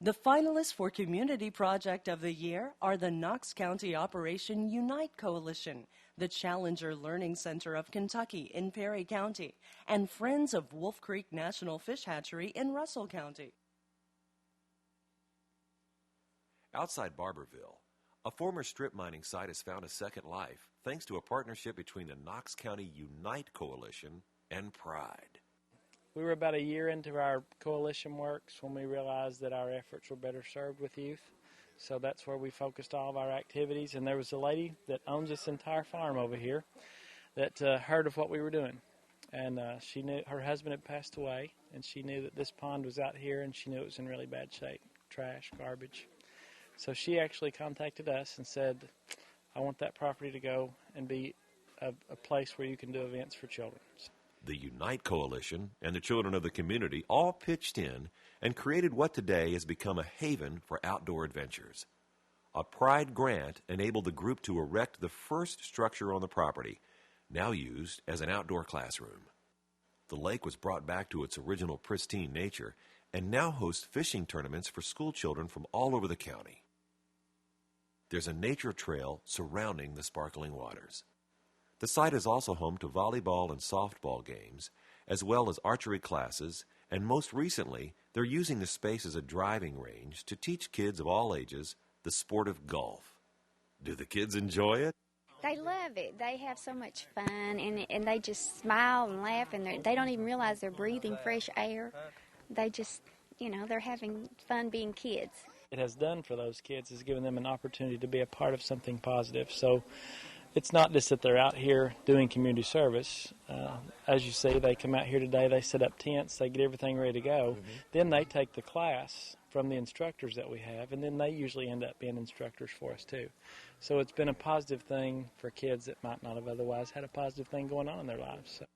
The finalists for Community Project of the Year are the Knox County Operation Unite Coalition, the Challenger Learning Center of Kentucky in Perry County, and Friends of Wolf Creek National Fish Hatchery in Russell County. Outside Barbourville, a former strip mining site has found a second life thanks to a partnership between the Knox County Unite Coalition and Pride. We were about a year into our coalition works when we realized that our efforts were better served with youth. So that's where we focused all of our activities. And there was a lady that owns this entire farm over here that heard of what we were doing. And she knew her husband had passed away, and she knew that this pond was out here, and she knew it was in really bad shape, trash, garbage. So she actually contacted us and said, I want that property to go and be a place where you can do events for children. The Unite Coalition and the children of the community all pitched in and created what today has become a haven for outdoor adventures. A Pride grant enabled the group to erect the first structure on the property, now used as an outdoor classroom. The lake was brought back to its original pristine nature and now hosts fishing tournaments for school children from all over the county. There's a nature trail surrounding the sparkling waters. The site is also home to volleyball and softball games, as well as archery classes, and most recently, they're using the space as a driving range to teach kids of all ages the sport of golf. Do the kids enjoy it? They love it. They have so much fun, and they just smile and laugh, and they don't even realize they're breathing fresh air. They just, they're having fun being kids. It has done for those kids is given them an opportunity to be a part of something positive. So it's not just that they're out here doing community service. As you see, they come out here today, they set up tents, they get everything ready to go. Then they take the class from the instructors that we have, and then they usually end up being instructors for us too. So it's been a positive thing for kids that might not have otherwise had a positive thing going on in their lives. So.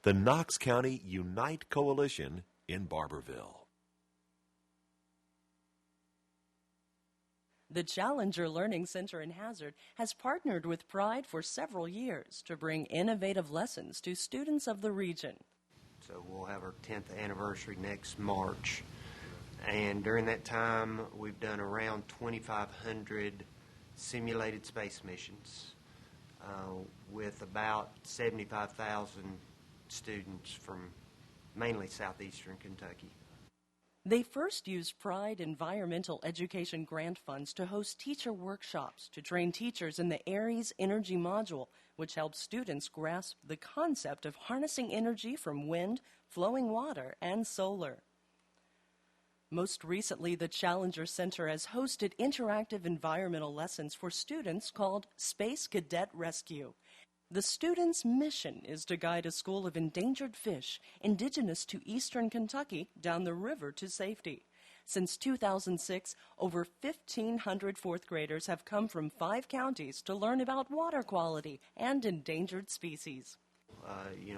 The Knox County Unite Coalition in Barbourville. The Challenger Learning Center in Hazard has partnered with Pride for several years to bring innovative lessons to students of the region. So we'll have our 10th anniversary next March. And during that time, we've done around 2,500 simulated space missions with about 75,000 students from mainly southeastern Kentucky. They first used Pride Environmental Education Grant Funds to host teacher workshops to train teachers in the Aries Energy Module, which helps students grasp the concept of harnessing energy from wind, flowing water, and solar. Most recently, the Challenger Center has hosted interactive environmental lessons for students called Space Cadet Rescue. The students' mission is to guide a school of endangered fish indigenous to eastern Kentucky down the river to safety. Since 2006, over 1,500 fourth graders have come from 5 counties to learn about water quality and endangered species.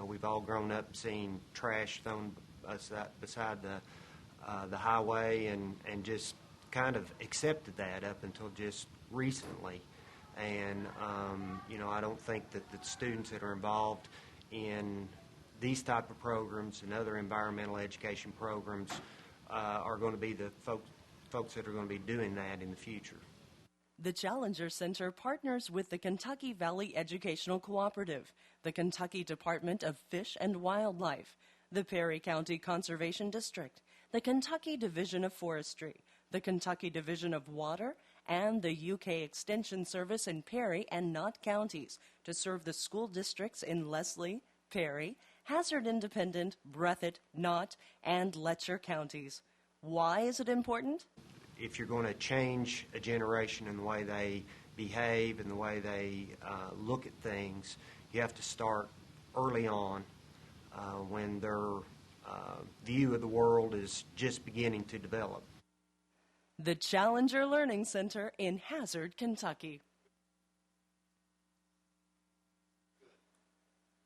We've all grown up seeing trash thrown beside the highway and just kind of accepted that up until just recently. And, I don't think that the students that are involved in these type of programs and other environmental education programs are going to be the folks that are going to be doing that in the future. The Challenger Center partners with the Kentucky Valley Educational Cooperative, the Kentucky Department of Fish and Wildlife, the Perry County Conservation District, the Kentucky Division of Forestry, the Kentucky Division of Water, and the UK Extension Service in Perry and Knott counties to serve the school districts in Leslie, Perry, Hazard Independent, Breathitt, Knott, and Letcher counties. Why is it important? If you're going to change a generation in the way they behave and the way they look at things, you have to start early on when their view of the world is just beginning to develop. The Challenger Learning Center in Hazard, Kentucky.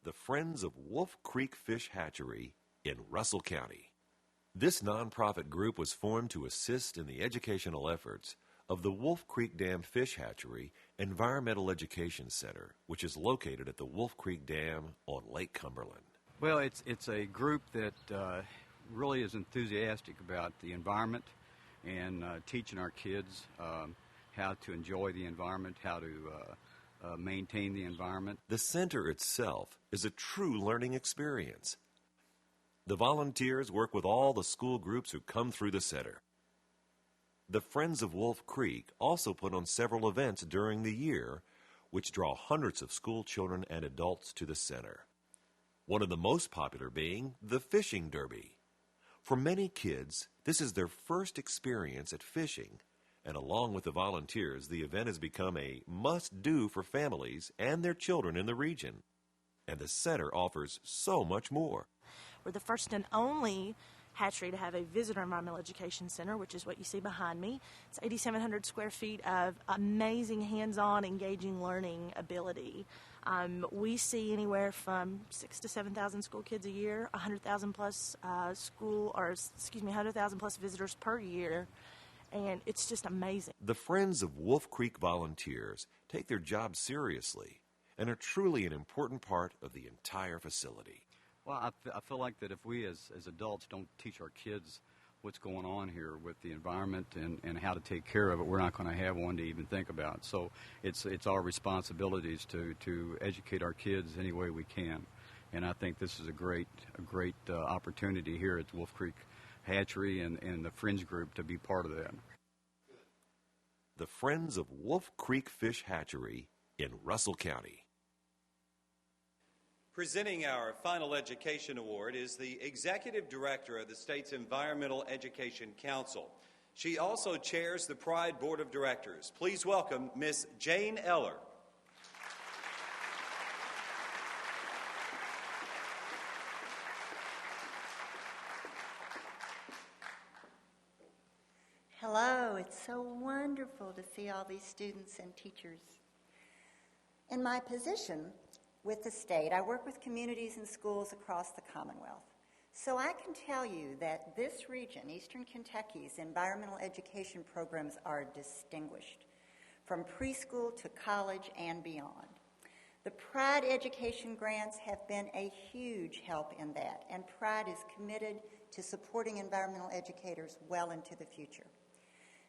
The Friends of Wolf Creek Fish Hatchery in Russell County. This nonprofit group was formed to assist in the educational efforts of the Wolf Creek Dam Fish Hatchery Environmental Education Center, which is located at the Wolf Creek Dam on Lake Cumberland. Well, it's a group that really is enthusiastic about the environment and teaching our kids how to enjoy the environment, how to maintain the environment. The center itself is a true learning experience. The volunteers work with all the school groups who come through the center. The Friends of Wolf Creek also put on several events during the year, which draw hundreds of school children and adults to the center. One of the most popular being the Fishing Derby. For many kids, this is their first experience at fishing, and along with the volunteers, the event has become a must-do for families and their children in the region. And the center offers so much more. We're the first and only hatchery to have a visitor environmental education center, which is what you see behind me. It's 8,700 square feet of amazing hands-on, engaging learning ability. We see anywhere from 6,000 to 7,000 school kids a year, 100,000 plus 100,000 plus visitors per year, and it's just amazing. The Friends of Wolf Creek volunteers take their job seriously and are truly an important part of the entire facility. Well, I feel like that if we as adults don't teach our kids what's going on here with the environment and how to take care of it, we're not going to have one to even think about. So it's our responsibilities to educate our kids any way we can. And I think this is a great opportunity here at Wolf Creek Hatchery and the Friends Group to be part of that. The Friends of Wolf Creek Fish Hatchery in Russell County. Presenting our Final Education Award is the Executive Director of the state's Environmental Education Council. She also chairs the Pride Board of Directors. Please welcome Miss Jane Eller. Hello, it's so wonderful to see all these students and teachers. In my position with the state, I work with communities and schools across the Commonwealth. So I can tell you that this region, Eastern Kentucky's environmental education programs are distinguished, from preschool to college and beyond. The Pride education grants have been a huge help in that, and Pride is committed to supporting environmental educators well into the future.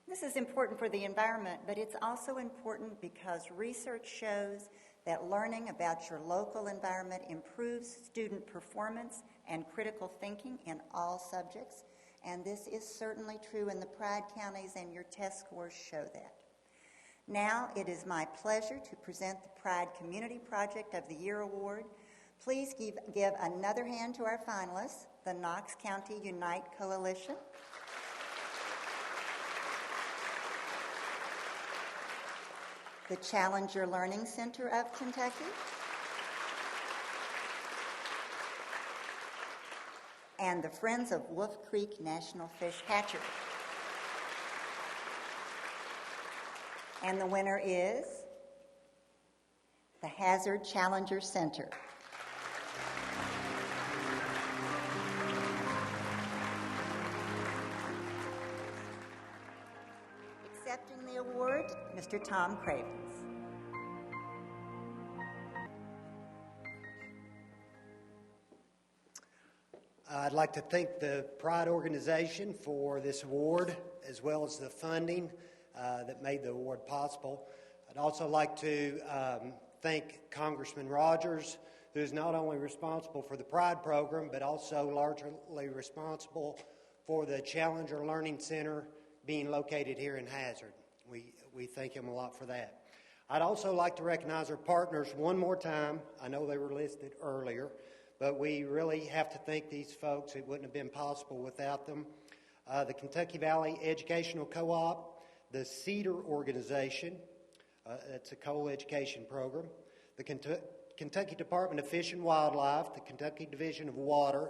This is important for the environment, but it's also important because research shows that learning about your local environment improves student performance and critical thinking in all subjects, and this is certainly true in the Pride counties, and your test scores show that. Now it is my pleasure to present the Pride Community Project of the Year Award. Please give another hand to our finalists, the Knox County Unite Coalition, the Challenger Learning Center of Kentucky, and the Friends of Wolf Creek National Fish Hatchery. And the winner is the Hazard Challenger Center. Accepting the award, Mr. Tom Cravens. I'd like to thank the Pride organization for this award, as well as the funding that made the award possible. I'd also like to thank Congressman Rogers, who is not only responsible for the Pride program, but also largely responsible for the Challenger Learning Center being located here in Hazard. We thank him a lot for that. I'd also like to recognize our partners one more time. I know they were listed earlier, but we really have to thank these folks. It wouldn't have been possible without them. The Kentucky Valley Educational Co-op, the Cedar Organization, it's a co-education program, the Kentucky Department of Fish and Wildlife, the Kentucky Division of Water,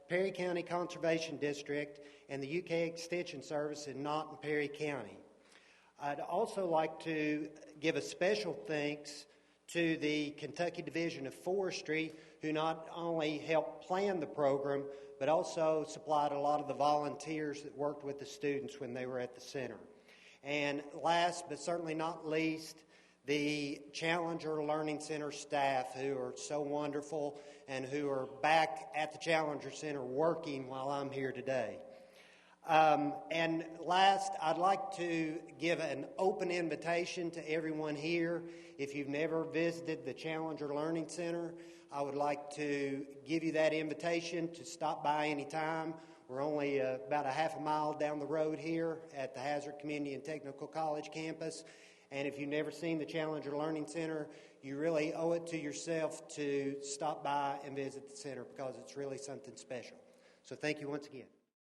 Perry County Conservation District, and the UK Extension Service in Knott and Perry County. I'd also like to give a special thanks to the Kentucky Division of Forestry, who not only helped plan the program, but also supplied a lot of the volunteers that worked with the students when they were at the center. And last but certainly not least, the Challenger Learning Center staff, who are so wonderful and who are back at the Challenger Center working while I'm here today. And last, I'd like to give an open invitation to everyone here. If you've never visited the Challenger Learning Center, I would like to give you that invitation to stop by anytime. We're only about a half a mile down the road here at the Hazard Community and Technical College campus. And if you've never seen the Challenger Learning Center, you really owe it to yourself to stop by and visit the center because it's really something special. So thank you once again.